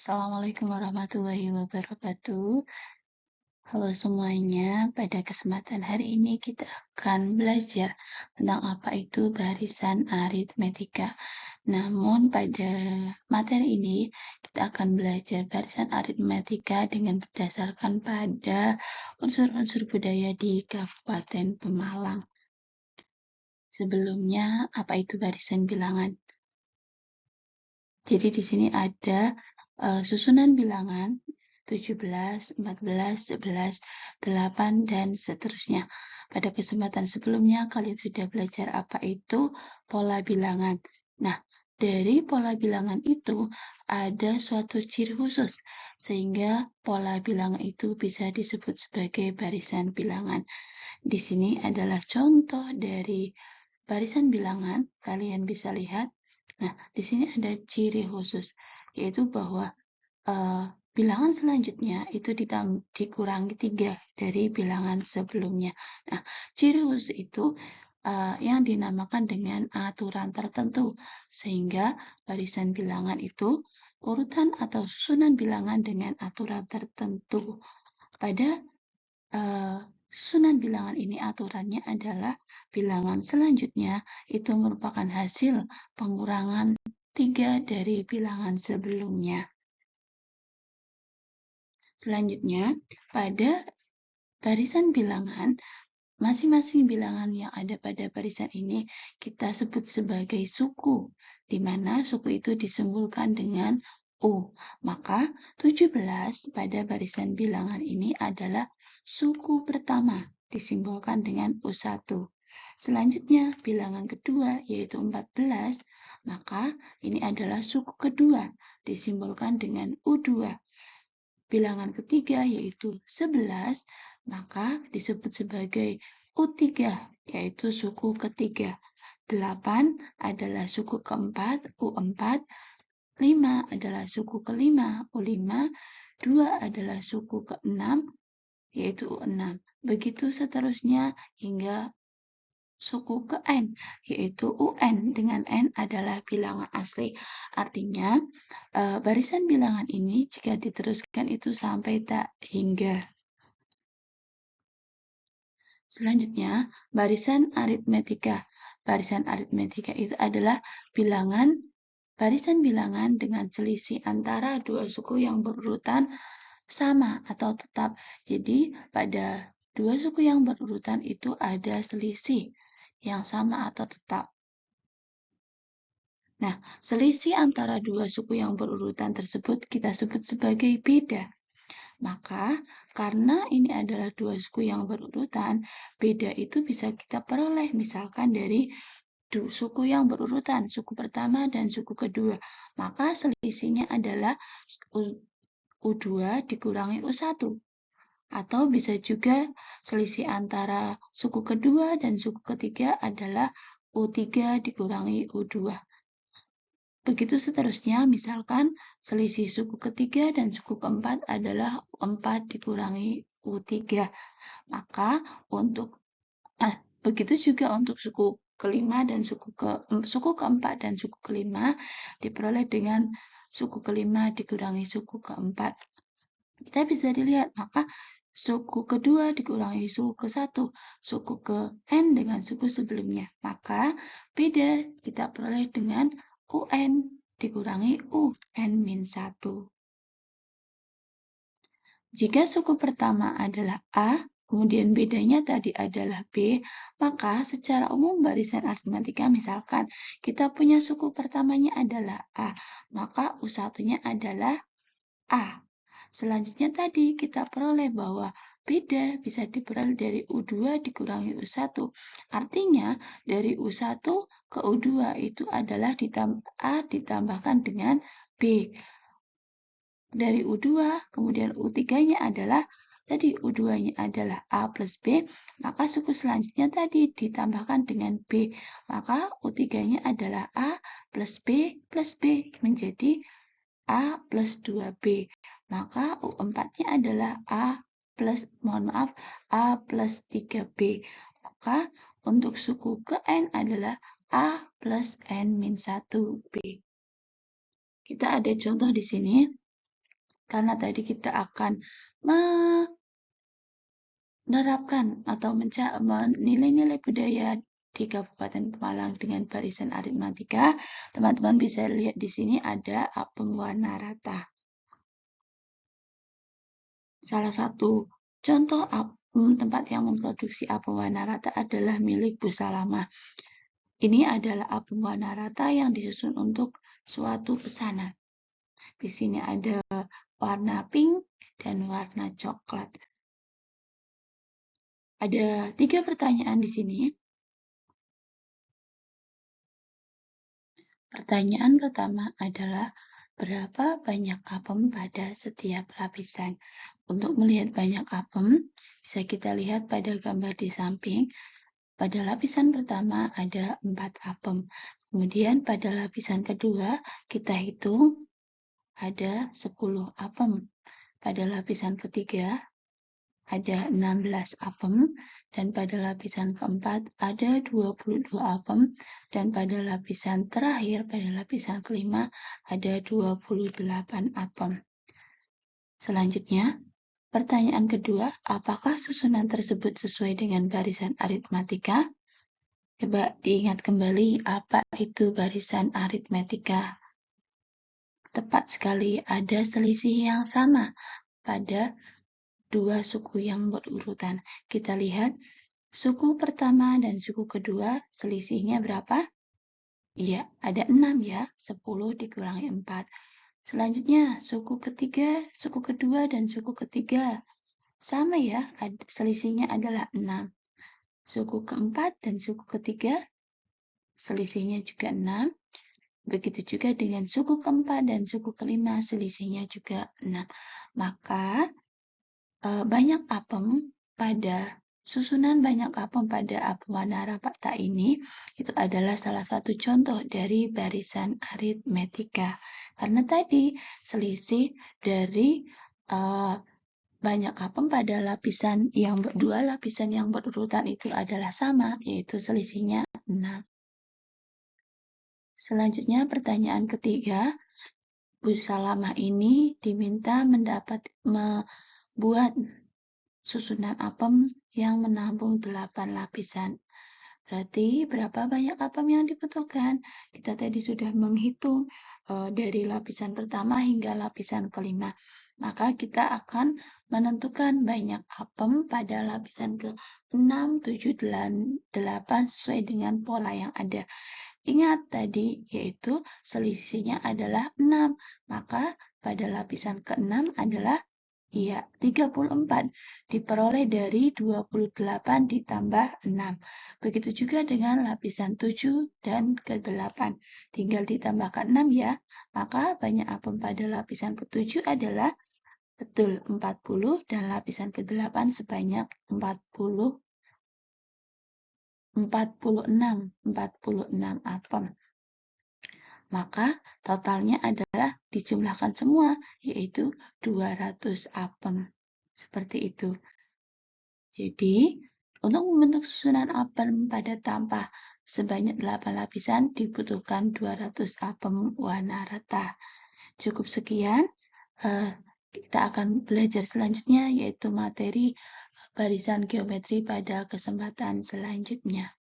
Assalamualaikum warahmatullahi wabarakatuh. Halo semuanya, pada kesempatan hari ini kita akan belajar tentang apa itu barisan aritmetika. Namun pada materi ini kita akan belajar barisan aritmetika dengan berdasarkan pada unsur-unsur budaya di Kabupaten Pemalang. Sebelumnya, apa itu barisan bilangan? Jadi di sini ada susunan bilangan 17, 14, 11, 8, dan seterusnya. Pada kesempatan sebelumnya kalian sudah belajar apa itu pola bilangan. Nah, dari pola bilangan itu ada suatu ciri khusus sehingga pola bilangan itu bisa disebut sebagai barisan bilangan. Di sini adalah contoh dari barisan bilangan, kalian bisa lihat. Nah, di sini ada ciri khusus, yaitu bahwa bilangan selanjutnya itu dikurangi 3 dari bilangan sebelumnya. Nah, ciri khusus itu yang dinamakan dengan aturan tertentu, sehingga barisan bilangan itu urutan atau susunan bilangan dengan aturan tertentu. Pada susunan bilangan ini aturannya adalah bilangan selanjutnya itu merupakan hasil pengurangan 3 dari bilangan sebelumnya. Selanjutnya, pada barisan bilangan, masing-masing bilangan yang ada pada barisan ini kita sebut sebagai suku, di mana suku itu disimbolkan dengan U. Maka 17 pada barisan bilangan ini adalah suku pertama, disimbolkan dengan U1. Selanjutnya, bilangan kedua yaitu 14, maka ini adalah suku kedua, disimbolkan dengan U2. Bilangan ketiga yaitu 11, maka disebut sebagai U3, yaitu suku ketiga. 8 adalah suku keempat, U4. 5 adalah suku kelima, U5. 2 adalah suku keenam, yaitu U6. Begitu seterusnya hingga suku ke N, yaitu UN. Dengan N adalah bilangan asli. Artinya, barisan bilangan ini jika diteruskan itu sampai tak hingga. Selanjutnya, barisan aritmetika. Barisan aritmetika itu adalah barisan bilangan dengan selisih antara dua suku yang berurutan sama atau tetap. Jadi, pada dua suku yang berurutan itu ada selisih yang sama atau tetap. Nah, selisih antara dua suku yang berurutan tersebut kita sebut sebagai beda. Maka, karena ini adalah dua suku yang berurutan, beda itu bisa kita peroleh misalkan dari suku yang berurutan, suku pertama dan suku kedua. Maka selisihnya adalah U2 dikurangi U1. Atau bisa juga selisih antara suku kedua dan suku ketiga adalah U3 dikurangi U2. Begitu seterusnya, misalkan selisih suku ketiga dan suku keempat adalah U4 dikurangi U3. Maka begitu juga untuk suku kelima dan suku keempat dan suku kelima diperoleh dengan suku kelima dikurangi suku keempat. Kita bisa dilihat, maka suku kedua dikurangi suku ke-1, suku ke N dengan suku sebelumnya. Maka beda kita peroleh dengan UN dikurangi UN-1. Jika suku pertama adalah A, kemudian bedanya tadi adalah B, maka secara umum barisan aritmetika misalkan kita punya suku pertamanya adalah A, maka U1-nya adalah A. Selanjutnya tadi kita peroleh bahwa beda bisa diperoleh dari U2 dikurangi U1. Artinya dari U1 ke U2 itu adalah A ditambahkan dengan B. Dari U2 kemudian U3-nya adalah tadi U2-nya adalah A plus B, maka suku selanjutnya tadi ditambahkan dengan B. Maka U3-nya adalah A plus B menjadi A plus 2B. Maka U4-nya adalah A plus 3B. Maka untuk suku ke N adalah A plus N-1B. Kita ada contoh di sini. karena tadi kita akan menerapkan atau nilai-nilai budaya di Kabupaten Pemalang dengan barisan aritmatika. Teman-teman bisa lihat di sini ada apem warna rata. Salah satu contoh tempat yang memproduksi apem warna rata adalah milik Bu Salamah. Ini adalah apem warna rata yang disusun untuk suatu pesanan. Di sini ada warna pink dan warna coklat. Ada 3 pertanyaan di sini. Pertanyaan pertama adalah berapa banyak apem pada setiap lapisan? Untuk melihat banyak apem, bisa kita lihat pada gambar di samping. Pada lapisan pertama ada 4 apem. Kemudian pada lapisan kedua kita hitung ada 10 apem. Pada lapisan ketiga ada 16 apem, dan pada lapisan keempat ada 22 apem, dan pada lapisan terakhir, pada lapisan kelima, ada 28 apem. Selanjutnya, pertanyaan kedua, apakah susunan tersebut sesuai dengan barisan aritmatika? Coba diingat kembali apa itu barisan aritmatika. Tepat sekali, ada selisih yang sama pada dua suku yang berurutan. Kita lihat suku pertama dan suku kedua selisihnya berapa? Iya, ada 6 ya, 10 dikurangi 4. Selanjutnya, suku ketiga, suku kedua dan suku ketiga. Sama ya, selisihnya adalah 6. Suku keempat dan suku ketiga, selisihnya juga 6. Begitu juga dengan suku keempat dan suku kelima, selisihnya juga 6. Maka, banyak apem pada susunan banyak apem pada apem warna rata ini itu adalah salah satu contoh dari barisan aritmetika. Karena tadi selisih dari banyak apem pada dua lapisan yang berurutan itu adalah sama, yaitu selisihnya 6. Selanjutnya pertanyaan ketiga, Bu Salamah ini diminta membuat susunan apem yang menampung 8 lapisan. Berarti berapa banyak apem yang dibutuhkan? Kita tadi sudah menghitung dari lapisan pertama hingga lapisan kelima. Maka kita akan menentukan banyak apem pada lapisan ke-6, 7, 8 sesuai dengan pola yang ada. Ingat tadi, yaitu selisihnya adalah 6. Maka pada lapisan ke-6 adalah 34 diperoleh dari 28 ditambah 6. Begitu juga dengan lapisan 7 dan ke-8. Tinggal ditambahkan 6 ya. Maka banyak apem pada lapisan ke-7 adalah betul 40 dan lapisan ke-8 sebanyak 46 apem. Maka totalnya adalah dijumlahkan semua, yaitu 200 apem. Seperti itu. Jadi, untuk membentuk susunan apem pada tampah sebanyak 8 lapisan dibutuhkan 200 apem warna rata. Cukup sekian. Kita akan belajar selanjutnya, yaitu materi barisan geometri pada kesempatan selanjutnya.